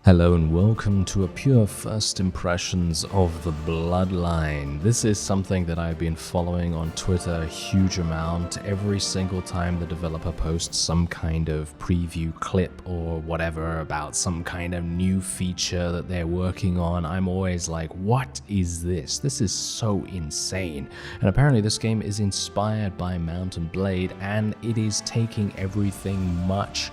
Hello and welcome to a pure first impressions of the Bloodline. This is something that I've been following on Twitter a huge amount. Every single time the developer posts some kind of preview clip or whatever about some kind of new feature that they're working on, I'm always like, what is this? This is so insane. And apparently this game is inspired by Mount & Blade, and it is taking everything much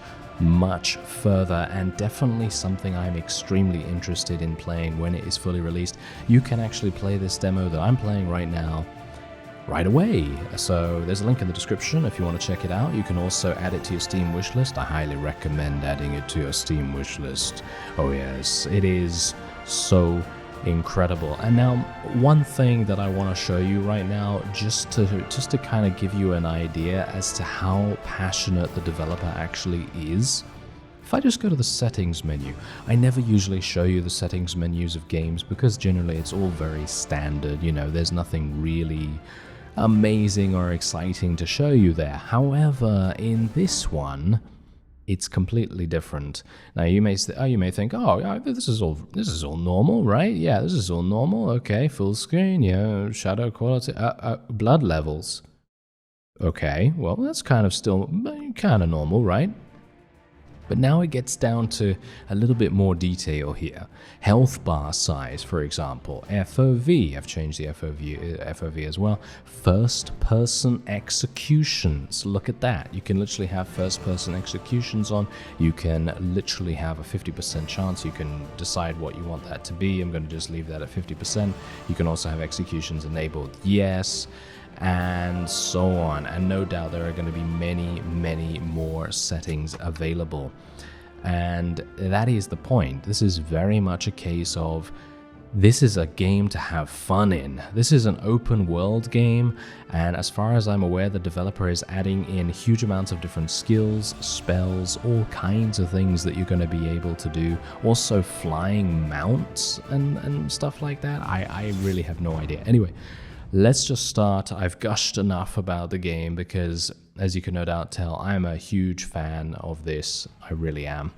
further, and definitely something I'm extremely interested in playing when it is fully released. You can actually play this demo that I'm playing right now right away. So there's a link in the description if you want to check it out. You can also add it to your Steam wishlist. I highly recommend adding it to your Steam wishlist. Oh yes, it is so incredible. And now one thing that I want to show you right now, just to kind of give you an idea as to how passionate the developer actually is. If I just go to the settings menu, I never usually show you the settings menus of games because generally it's all very standard, you know, there's nothing really amazing or exciting to show you there. However, in this one, it's completely different. Now you may think, oh, yeah, this is all normal, right? Yeah, this is all normal. Okay, full screen, yeah, shadow quality, blood levels. Okay, well that's kind of still kind of normal, right? But now it gets down to a little bit more detail here. Health bar size, for example. FOV, I've changed the FOV as well. First person executions, look at that. You can literally have first person executions on. You can literally have a 50% chance. You can decide what you want that to be. I'm going to just leave that at 50%. You can also have executions enabled, yes, and so on. And no doubt there are going to be many more settings available, and that is the point. This is very much a case of, this is a game to have fun in. This is an open world game, and as far as I'm aware, the developer is adding in huge amounts of different skills, spells, all kinds of things that you're going to be able to do. Also flying mounts and stuff like that. I really have no idea. Anyway, let's just start. I've gushed enough about the game because, as you can no doubt tell, I'm a huge fan of this. I really am.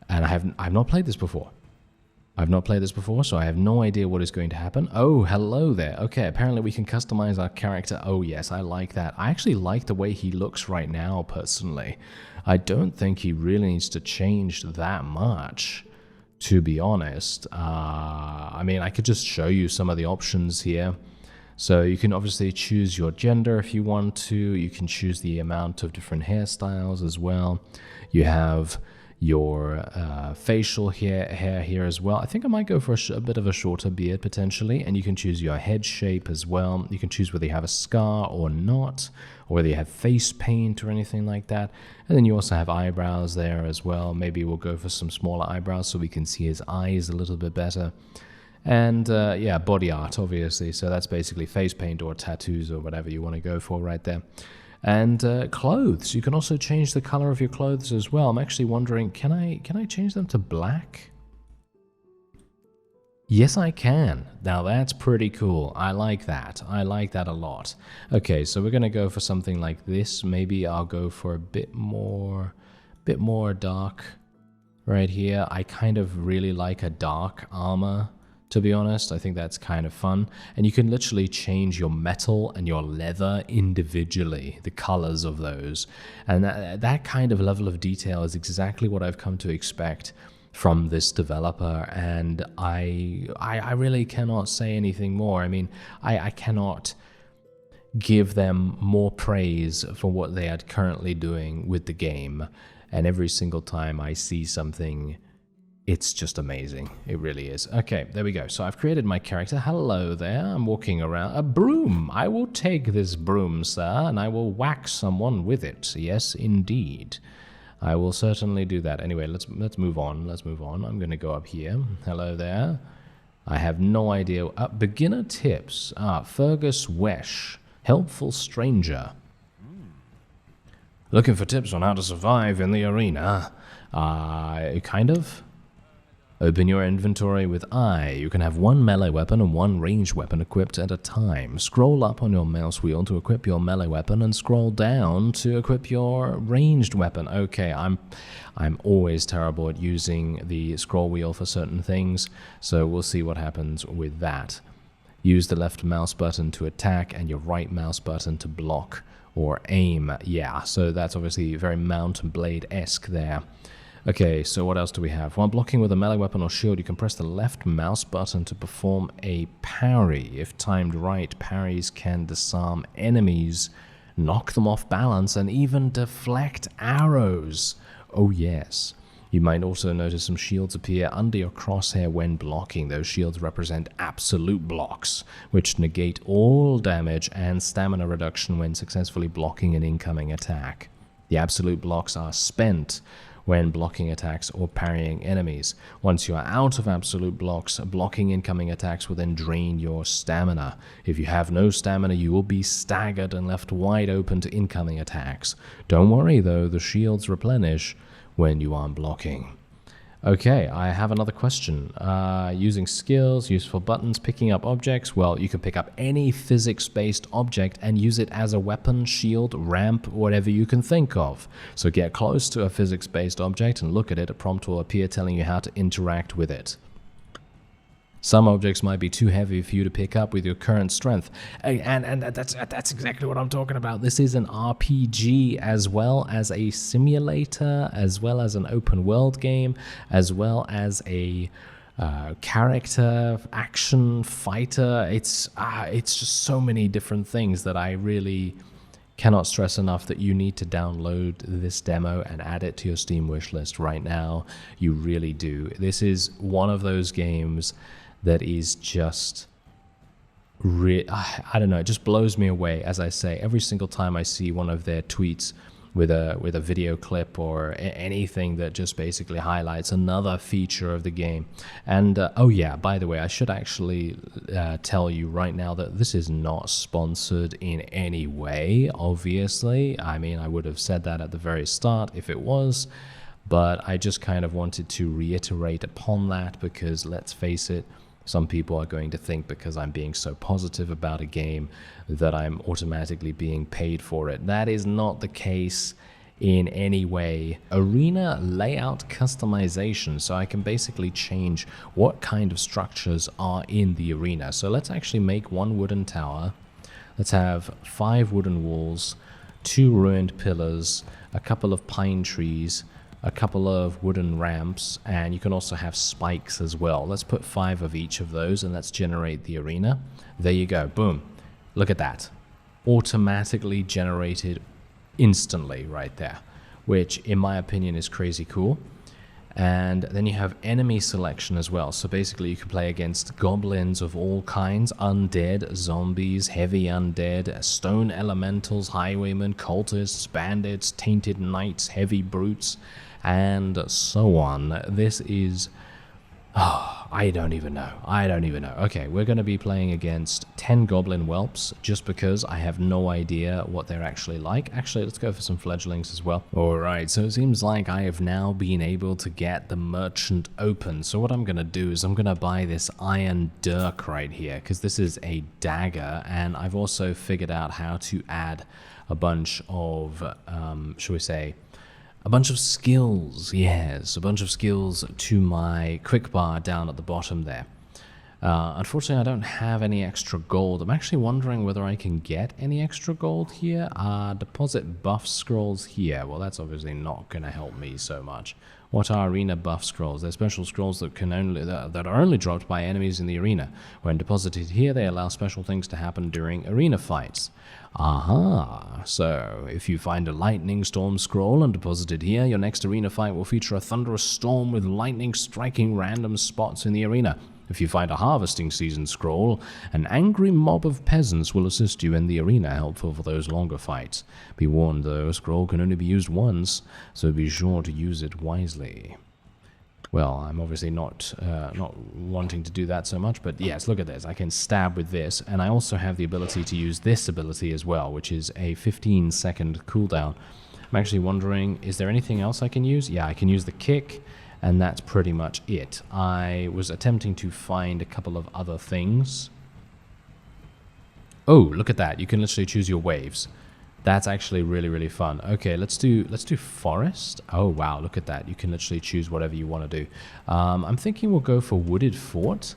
And I've not played this before. So I have no idea what is going to happen. Oh, hello there. Okay, apparently we can customize our character. Oh yes, I like that. I actually like the way he looks right now, personally. I don't think he really needs to change that much, to be honest. I mean, I could just show you some of the options here. So you can obviously choose your gender if you want to. You can choose the amount of different hairstyles as well. You have your facial hair here as well. I think I might go for a bit of a shorter beard potentially, and you can choose your head shape as well. You can choose whether you have a scar or not, or whether you have face paint or anything like that. And then you also have eyebrows there as well. Maybe we'll go for some smaller eyebrows so we can see his eyes a little bit better. And yeah, body art, obviously. So that's basically face paint or tattoos or whatever you want to go for right there. And clothes. You can also change the color of your clothes as well. I'm actually wondering, can I change them to black? Yes, I can. Now that's pretty cool. I like that. I like that a lot. Okay, so we're gonna go for something like this. Maybe I'll go for a bit more dark right here. I kind of really like a dark armor, to be honest. I think that's kind of fun. And you can literally change your metal and your leather individually, the colors of those. And that kind of level of detail is exactly what I've come to expect from this developer. And I really cannot say anything more. I mean, I cannot give them more praise for what they are currently doing with the game. And every single time I see something, it's just amazing. It really is. Okay, there we go. So I've created my character. Hello there. I'm walking around. A broom. I will take this broom, sir, and I will whack someone with it. Yes, indeed. I will certainly do that. Anyway, let's move on. Let's move on. I'm going to go up here. Hello there. I have no idea. Beginner tips. Fergus Wesh. Helpful stranger. Looking for tips on how to survive in the arena. Kind of. Open your inventory with I. You can have one melee weapon and one ranged weapon equipped at a time. Scroll up on your mouse wheel to equip your melee weapon and scroll down to equip your ranged weapon. Okay, I'm always terrible at using the scroll wheel for certain things, so we'll see what happens with that. Use the left mouse button to attack and your right mouse button to block or aim. Yeah, so that's obviously very Mount and Blade-esque there. Okay, so what else do we have? While blocking with a melee weapon or shield, you can press the left mouse button to perform a parry. If timed right, parries can disarm enemies, knock them off balance, and even deflect arrows. Oh yes. You might also notice some shields appear under your crosshair when blocking. Those shields represent absolute blocks, which negate all damage and stamina reduction when successfully blocking an incoming attack. The absolute blocks are spent when blocking attacks or parrying enemies. Once you are out of absolute blocks, blocking incoming attacks will then drain your stamina. If you have no stamina, you will be staggered and left wide open to incoming attacks. Don't worry though, the shields replenish when you aren't blocking. Okay, I have another question. Using skills, useful buttons, picking up objects. Well, you can pick up any physics-based object and use it as a weapon, shield, ramp, whatever you can think of. So get close to a physics-based object and look at it. A prompt will appear telling you how to interact with it. Some objects might be too heavy for you to pick up with your current strength. And that's exactly what I'm talking about. This is an RPG as well as a simulator, as well as an open world game, as well as a character, action, fighter. It's just so many different things that I really cannot stress enough that you need to download this demo and add it to your Steam wishlist right now. You really do. This is one of those games that is just, I don't know, it just blows me away. As I say, every single time I see one of their tweets with a video clip or anything that just basically highlights another feature of the game. And oh yeah, by the way, I should actually tell you right now that this is not sponsored in any way, obviously. I mean, I would have said that at the very start if it was, but I just kind of wanted to reiterate upon that because, let's face it, some people are going to think because I'm being so positive about a game that I'm automatically being paid for it. That is not the case in any way. Arena layout customization, so I can basically change what kind of structures are in the arena. So let's actually make one wooden tower. Let's have 5 wooden walls, 2 ruined pillars, a couple of pine trees, a couple of wooden ramps, and you can also have spikes as well. Let's put 5 of each of those and let's generate the arena. There you go, boom. Look at that. Automatically generated instantly right there, which in my opinion is crazy cool. And then you have enemy selection as well. So basically you can play against goblins of all kinds, undead, zombies, heavy undead, stone elementals, highwaymen, cultists, bandits, tainted knights, heavy brutes, and so on. This is... I don't even know. Okay, we're going to be playing against 10 goblin whelps, just because I have no idea what they're actually like. Actually, let's go for some fledglings as well. Alright, so it seems like I have now been able to get the merchant open. So what I'm going to do is I'm going to buy this iron dirk right here, because this is a dagger, and I've also figured out how to add a bunch of, shall we say, a bunch of skills, yes, a bunch of skills to my quick bar down at the bottom there. Unfortunately, I don't have any extra gold. I'm actually wondering whether I can get any extra gold here. Deposit buff scrolls here. Well, that's obviously not going to help me so much. What are arena buff scrolls? They're special scrolls that are only dropped by enemies in the arena. When deposited here, they allow special things to happen during arena fights. Aha! So, if you find a lightning storm scroll and deposit it here, your next arena fight will feature a thunderous storm with lightning striking random spots in the arena. If you find a harvesting season scroll, an angry mob of peasants will assist you in the arena, helpful for those longer fights. Be warned though, a scroll can only be used once, so be sure to use it wisely. Well, I'm obviously not wanting to do that so much, but yes, look at this. I can stab with this, and I also have the ability to use this ability as well, which is a 15-second cooldown. I'm actually wondering, is there anything else I can use? Yeah, I can use the kick, and that's pretty much it. I was attempting to find a couple of other things. Oh, look at that. You can literally choose your waves. That's actually really, really fun. Okay, let's do forest. Oh, wow, look at that. You can literally choose whatever you want to do. I'm thinking we'll go for wooded fort.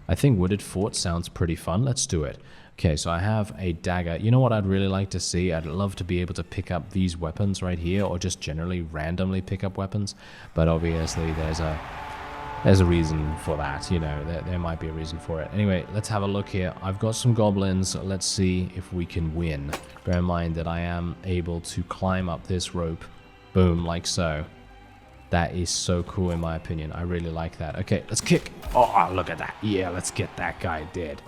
I think wooded fort sounds pretty fun. Let's do it. Okay, so I have a dagger. You know what I'd really like to see? I'd love to be able to pick up these weapons right here, or just generally randomly pick up weapons. But obviously there's a reason for that, you know, there might be a reason for it. Anyway, let's have a look here. I've got some goblins. Let's see if we can win. Bear in mind that I am able to climb up this rope. Boom, like so. That is so cool in my opinion. I really like that. Okay, let's kick. Oh, look at that. Yeah, let's get that guy dead.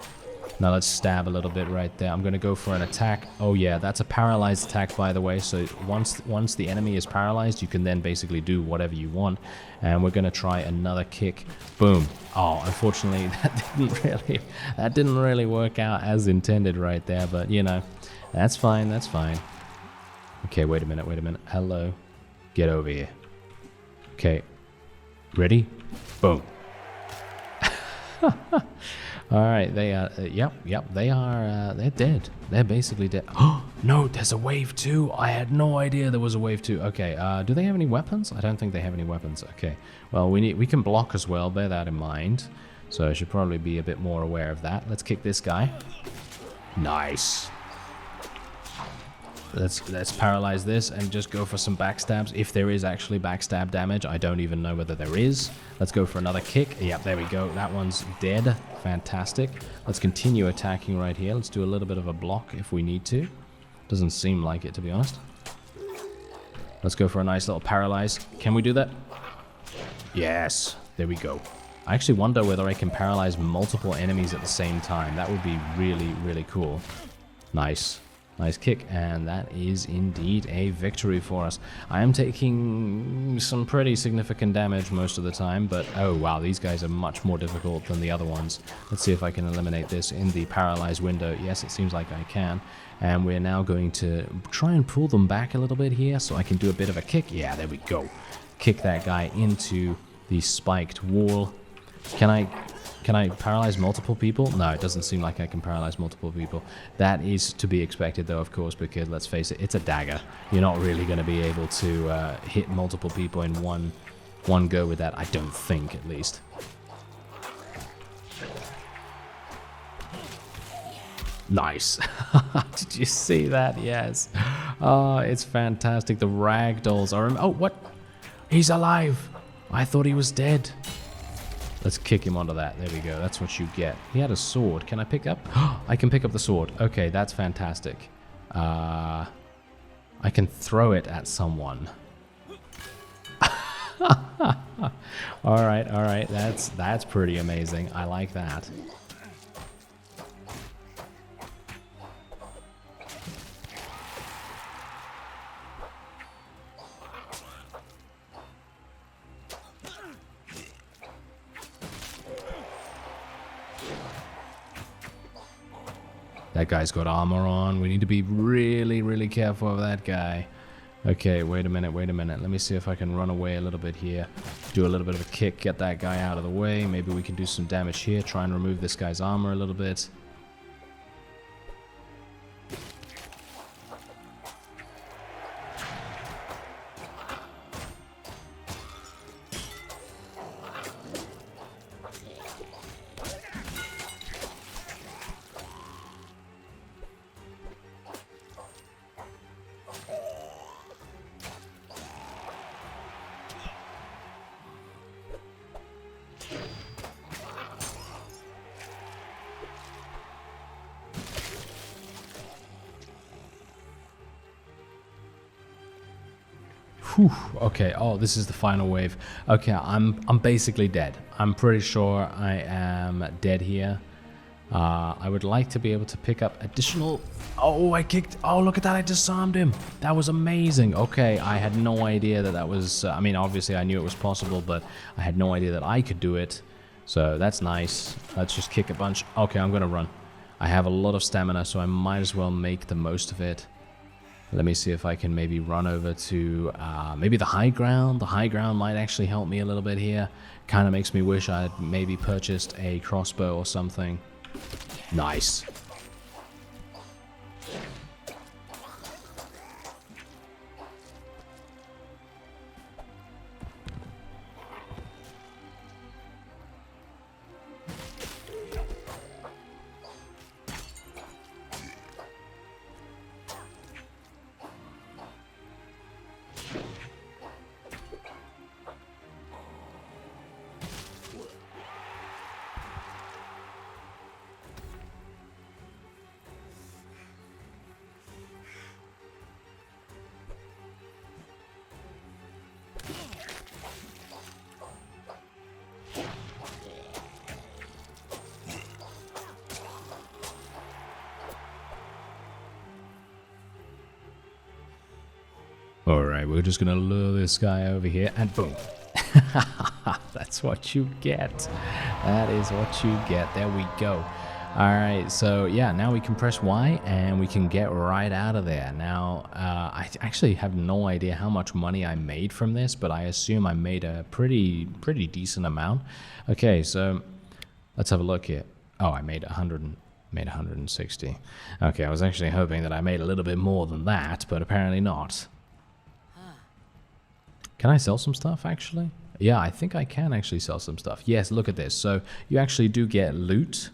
Now let's stab a little bit right there. I'm going to go for an attack. Oh yeah, that's a paralyzed attack, by the way. So once the enemy is paralyzed, you can then basically do whatever you want. And we're going to try another kick. Boom. Oh, unfortunately, that didn't really work out as intended right there. But, you know, that's fine. That's fine. Okay, wait a minute. Hello. Get over here. Okay. Ready? Boom. All right, they are, yep, they are, they're dead. They're basically dead. Oh, no, there's a wave 2. I had no idea there was a wave 2. Okay, do they have any weapons? I don't think they have any weapons. Okay, well, we can block as well, bear that in mind. So I should probably be a bit more aware of that. Let's kick this guy. Nice. Let's paralyze this and just go for some backstabs. If there is actually backstab damage, I don't even know whether there is. Let's go for another kick. Yep, there we go. That one's dead. Fantastic. Let's continue attacking right here. Let's do a little bit of a block if we need to. Doesn't seem like it, to be honest. Let's go for a nice little paralyze. Can we do that? Yes. There we go. I actually wonder whether I can paralyze multiple enemies at the same time. That would be really, really cool. Nice. Nice kick, and that is indeed a victory for us. I am taking some pretty significant damage most of the time, but oh wow, these guys are much more difficult than the other ones. Let's see if I can eliminate this in the paralyzed window. Yes, it seems like I can. And we're now going to try and pull them back a little bit here so I can do a bit of a kick. Yeah, there we go. Kick that guy into the spiked wall. Can I paralyze multiple people? No, it doesn't seem like I can paralyze multiple people. That is to be expected, though, of course, because, let's face it, it's a dagger. You're not really going to be able to hit multiple people in one go with that, I don't think, at least. Nice. Did you see that? Yes. Oh, it's fantastic. The ragdolls are... Oh, what? He's alive. I thought he was dead. Let's kick him onto that. There we go. That's what you get. He had a sword. Can I pick up? I can pick up the sword. Okay, that's fantastic. I can throw it at someone. All right. That's pretty amazing. I like that. That guy's got armor on. We need to be really, really careful of that guy. Okay, wait a minute. Let me see if I can run away a little bit here. Do a little bit of a kick, get that guy out of the way. Maybe we can do some damage here. Try and remove this guy's armor a little bit. Whew. Okay, oh, this is the final wave. Okay, I'm basically dead. I'm pretty sure I am dead here. I would like to be able to pick up additional... Oh, I kicked... Oh, look at that, I disarmed him. That was amazing. Okay, I had no idea that was... I mean, obviously I knew it was possible, but I had no idea that I could do it. So that's nice. Let's just kick a bunch. Okay, I'm gonna run. I have a lot of stamina, so I might as well make the most of it. Let me see if I can maybe run over to maybe the high ground. The high ground might actually help me a little bit here. Kind of makes me wish I'd maybe purchased a crossbow or something. Nice. Alright, we're just gonna lure this guy over here, and boom. That's what you get. That is what you get. There we go. Alright, so yeah, now we can press Y, and we can get right out of there. Now, I actually have no idea how much money I made from this, but I assume I made a pretty decent amount. Okay, so let's have a look here. Oh, I made 160. Okay, I was actually hoping that I made a little bit more than that, but apparently not. Can I sell some stuff, actually? Yeah, I think I can actually sell some stuff. Yes, look at this. So you actually do get loot.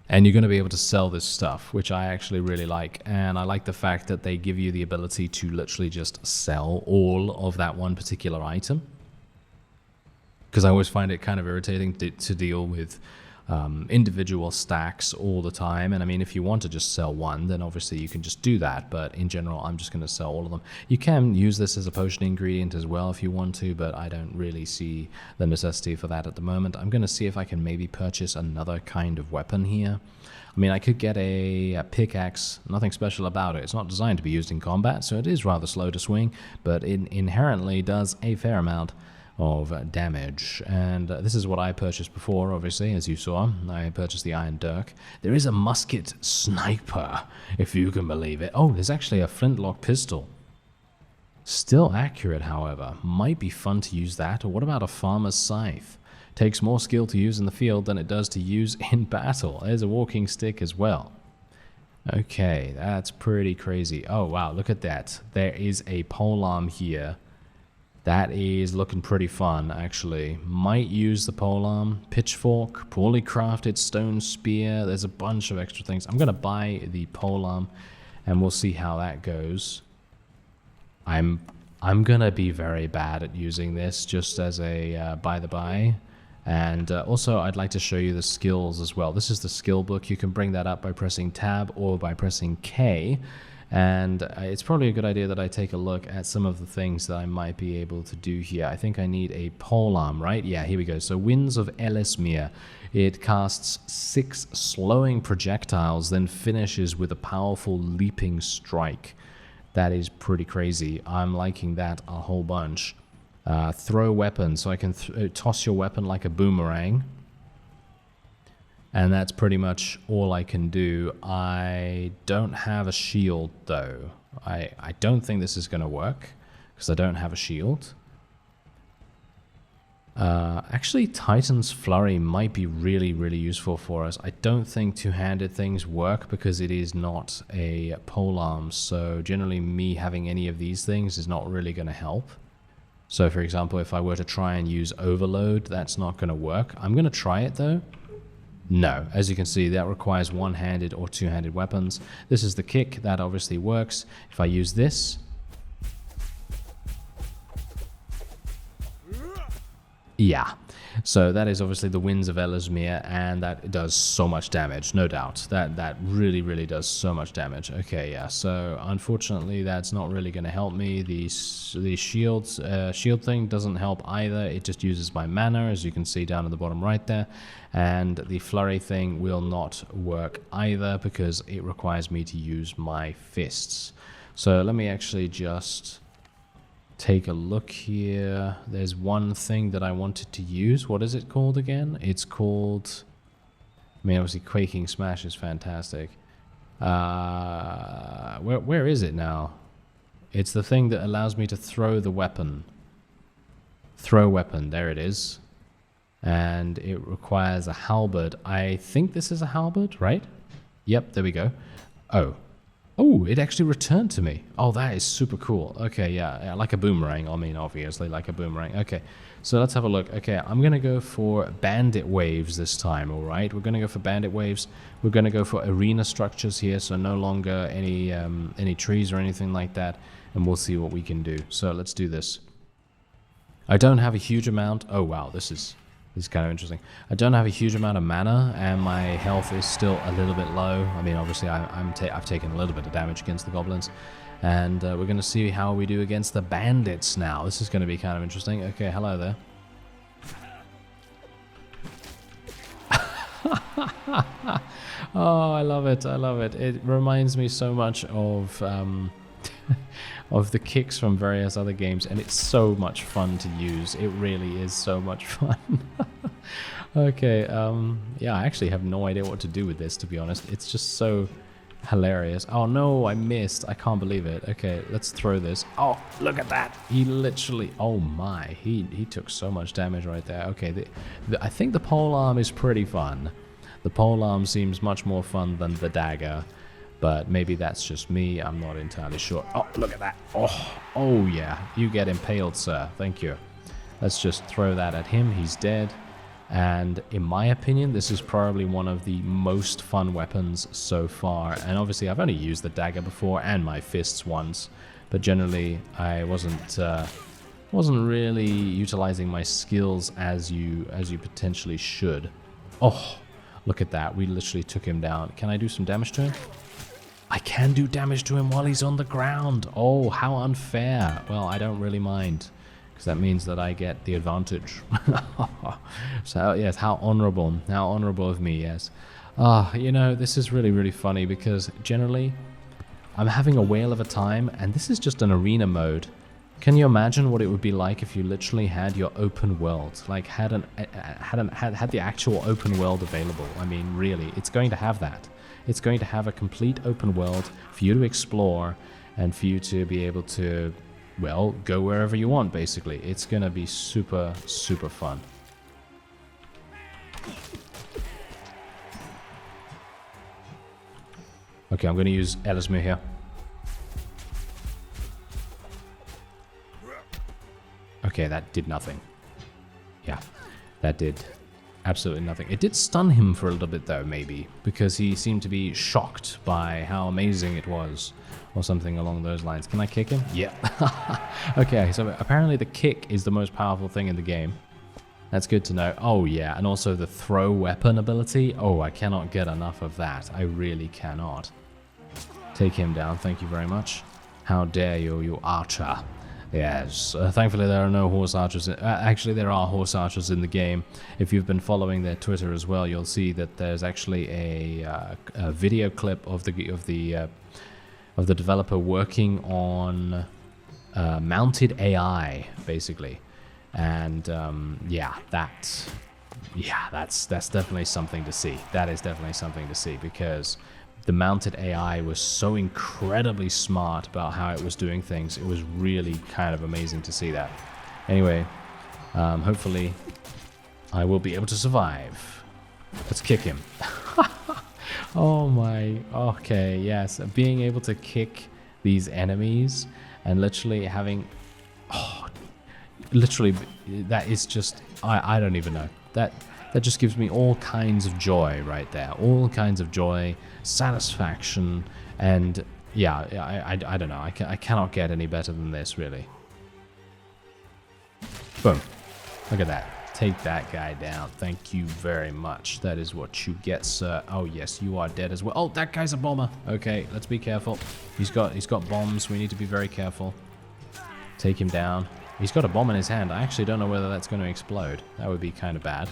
And you're going to be able to sell this stuff, which I actually really like. And I like the fact that they give you the ability to literally just sell all of that one particular item. Because I always find it kind of irritating to deal with individual stacks all the time. And I mean, if you want to just sell one, then obviously you can just do that. But in general, I'm just going to sell all of them. You can use this as a potion ingredient as well if you want to, but I don't really see the necessity for that at the moment. I'm going to see if I can maybe purchase another kind of weapon here. I mean, I could get a pickaxe, nothing special about it. It's not designed to be used in combat, so it is rather slow to swing, but it inherently does a fair amount of damage. And this is what I purchased before, obviously, as you saw. I purchased the Iron Dirk. There is a musket sniper, if you can believe it. Oh, there's actually a flintlock pistol. Still accurate, however. Might be fun to use that. Or what about a farmer's scythe? Takes more skill to use in the field than it does to use in battle. There's a walking stick as well. Okay, that's pretty crazy. Oh, wow, look at that. There is a polearm here. That is looking pretty fun, actually. Might use the polearm, pitchfork, poorly crafted stone spear. There's a bunch of extra things. I'm going to buy the polearm, and we'll see how that goes. I'm going to be very bad at using this, just as a by-the-by. And also, I'd like to show you the skills as well. This is the skill book. You can bring that up by pressing Tab or by pressing K. And it's probably a good idea that I take a look at some of the things that I might be able to do here. I think I need a polearm, right? Yeah, here we go. So Winds of Ellesmere. It casts 6 slowing projectiles, then finishes with a powerful leaping strike. That is pretty crazy. I'm liking that a whole bunch. Throw weapon, so I can toss your weapon like a boomerang. And that's pretty much all I can do. I don't have a shield, though. I don't think this is going to work, because I don't have a shield. Actually, Titan's Flurry might be really, really useful for us. I don't think two-handed things work, because it is not a polearm. So generally, me having any of these things is not really going to help. So, for example, if I were to try and use Overload, that's not going to work. I'm going to try it, though. No, as you can see, that requires one-handed or two-handed weapons. This is the kick, that obviously works. If I use this, yeah. So that is obviously the Winds of Ellesmere, and that does so much damage, no doubt. That really, really does so much damage. Okay, yeah. So unfortunately, that's not really going to help me. The shield thing doesn't help either. It just uses my mana, as you can see down at the bottom right there. And the flurry thing will not work either, because it requires me to use my fists. So let me actually just take a look here. There's one thing that I wanted to use. What is it called again? It's called, I mean, obviously Quaking Smash is fantastic. Where is it now? It's the thing that allows me to throw the weapon. Throw weapon, there it is. And it requires a halberd. I think this is a halberd, right? Yep, there we go. Oh. Oh, it actually returned to me. Oh, that is super cool. Okay, yeah, like a boomerang. I mean, obviously, like a boomerang. Okay, so let's have a look. Okay, I'm going to go for bandit waves this time, all right? We're going to go for bandit waves. We're going to go for arena structures here, so no longer any trees or anything like that. And we'll see what we can do. So let's do this. I don't have a huge amount. Oh, wow, this is kind of interesting. I don't have a huge amount of mana, and my health is still a little bit low. I mean, obviously, I've taken a little bit of damage against the goblins, and we're going to see how we do against the bandits now. This is going to be kind of interesting. Okay, hello there. Oh, I love it. I love it. It reminds me so much of of the kicks from various other games, and it's so much fun to use. It really is so much fun. Okay, yeah, I actually have no idea what to do with this, to be honest. It's just so hilarious. Oh no, I missed. I can't believe it. Okay, let's throw this. Oh, look at that. He literally, oh my, he took so much damage right there. Okay, I think the polearm is pretty fun. The polearm seems much more fun than the dagger. But maybe that's just me. I'm not entirely sure. Oh, look at that. Oh yeah. You get impaled, sir. Thank you. Let's just throw that at him. He's dead. And in my opinion, this is probably one of the most fun weapons so far. And obviously, I've only used the dagger before and my fists once. But generally, I wasn't really utilizing my skills as you potentially should. Oh, look at that. We literally took him down. Can I do some damage to him? I can do damage to him while he's on the ground. Oh, how unfair. Well, I don't really mind, because that means that I get the advantage. So, yes, how honorable of me, yes. You know, this is really, really funny, because generally, I'm having a whale of a time, and this is just an arena mode. Can you imagine what it would be like if you literally had your open world, like had the actual open world available? I mean, really, it's going to have that. It's going to have a complete open world for you to explore and for you to be able to, well, go wherever you want, basically. It's going to be super, super fun. Okay, I'm going to use Elismir here. Okay, that did nothing. Yeah, that did absolutely nothing. It did stun him for a little bit though, maybe, because he seemed to be shocked by how amazing it was, or something along those lines. Can I kick him? Yeah. Okay, so apparently the kick is the most powerful thing in the game. That's good to know. Oh yeah, and also the throw weapon ability. Oh, I cannot get enough of that. I really cannot. Take him down, thank you very much. How dare you, you archer. Yes, thankfully there are no horse archers. Actually, there are horse archers in the game. If you've been following their Twitter as well, you'll see that there's actually a video clip of the developer working on mounted AI, basically, and yeah, that's definitely something to see. That is definitely something to see, because the mounted AI was so incredibly smart about how it was doing things. It was really kind of amazing to see that. Anyway, hopefully I will be able to survive. Let's kick him. Oh my, okay, yes. Being able to kick these enemies and literally having, literally, that is just, I don't even know. That just gives me all kinds of joy right there. All kinds of joy, satisfaction, and yeah, I don't know. I cannot get any better than this, really. Boom. Look at that. Take that guy down. Thank you very much. That is what you get, sir. Oh, yes, you are dead as well. Oh, that guy's a bomber. Okay, let's be careful. He's got bombs. We need to be very careful. Take him down. He's got a bomb in his hand. I actually don't know whether that's going to explode. That would be kind of bad.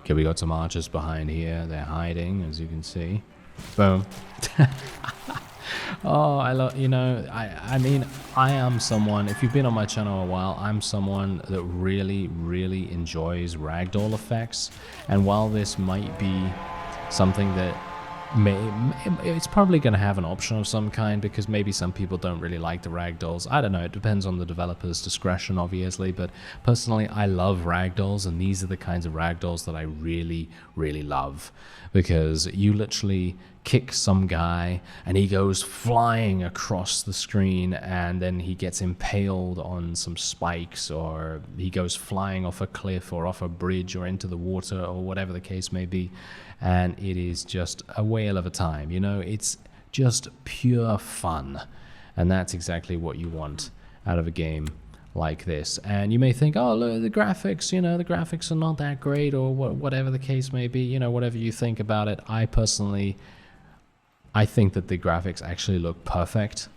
Okay, we got some archers behind here. They're hiding, as you can see. Boom. Oh, I love, I mean, I am someone, if you've been on my channel a while, I'm someone that really, really enjoys ragdoll effects. And while this might be something that it's probably going to have an option of some kind, because maybe some people don't really like the ragdolls. I don't know, it depends on the developer's discretion, obviously, but personally I love ragdolls, and these are the kinds of ragdolls that I really, really love, because you literally kick some guy and he goes flying across the screen, and then he gets impaled on some spikes, or he goes flying off a cliff or off a bridge or into the water, or whatever the case may be. And it is just a whale of a time, it's just pure fun. And that's exactly what you want out of a game like this. And you may think, oh, look, the graphics, the graphics are not that great, or whatever the case may be, whatever you think about it. I think that the graphics actually look perfect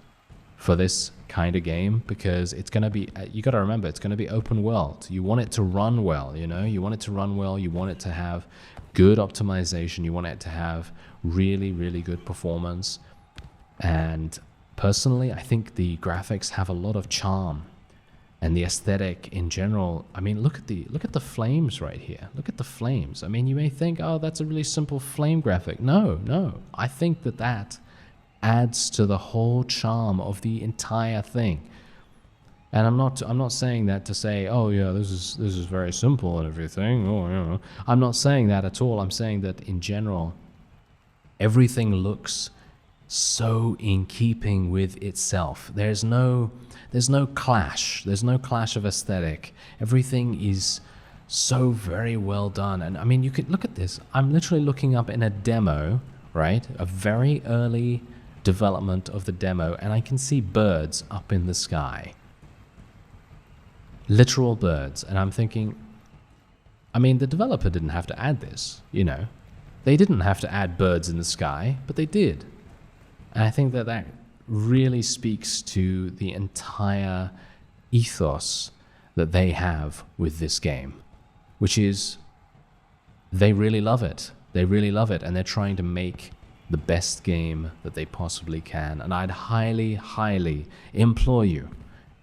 for this kind of game, because it's going to be, you got to remember, it's going to be open world. You want it to run well, you want it to run well, you want it to have good optimization, you want it to have really, really good performance. And personally, I think the graphics have a lot of charm, and the aesthetic in general. I mean, look at the flames right here. Look at the flames. I mean, you may think, oh, that's a really simple flame graphic. No, I think that adds to the whole charm of the entire thing. And I'm not saying that to say, oh yeah, this is very simple and everything. Oh, I'm not saying that at all. I'm saying that in general, everything looks so in keeping with itself. There's no clash. There's no clash of aesthetic. Everything is so very well done. And I mean, you could look at this. I'm literally looking up in a demo, right? A very early development of the demo, and I can see birds up in the sky. Literal birds. And I'm thinking, I mean, the developer didn't have to add this, They didn't have to add birds in the sky, but they did. And I think that really speaks to the entire ethos that they have with this game, which is they really love it. They really love it, and they're trying to make the best game that they possibly can. And I'd highly, highly implore you,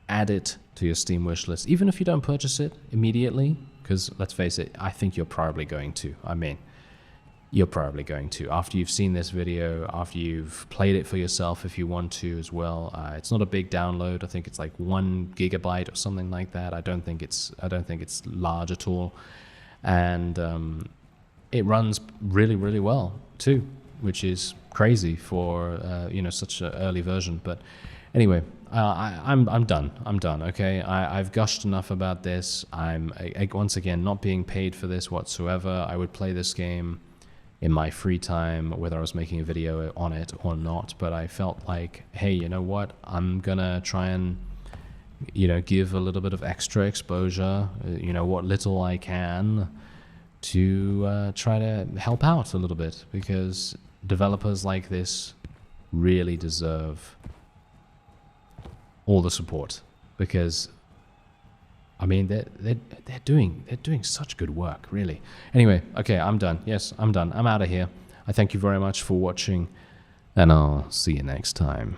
add it to your Steam wishlist, even if you don't purchase it immediately, because let's face it, I think you're probably going to. I mean, you're probably going to, after you've seen this video, after you've played it for yourself if you want to as well. It's not a big download. I think it's like 1 gigabyte or something like that. I don't think it's large at all. And it runs really, really well too, which is crazy for such an early version. But anyway, I'm done. Okay, I've gushed enough about this. I'm once again not being paid for this whatsoever. I would play this game in my free time, whether I was making a video on it or not. But I felt like, hey, you know what? I'm gonna try and give a little bit of extra exposure, what little I can, to try to help out a little bit, because developers like this really deserve all the support, because I mean they're doing such good work, really. Anyway, okay, I'm done. Yes, I'm done. I'm out of here. I thank you very much for watching, and I'll see you next time.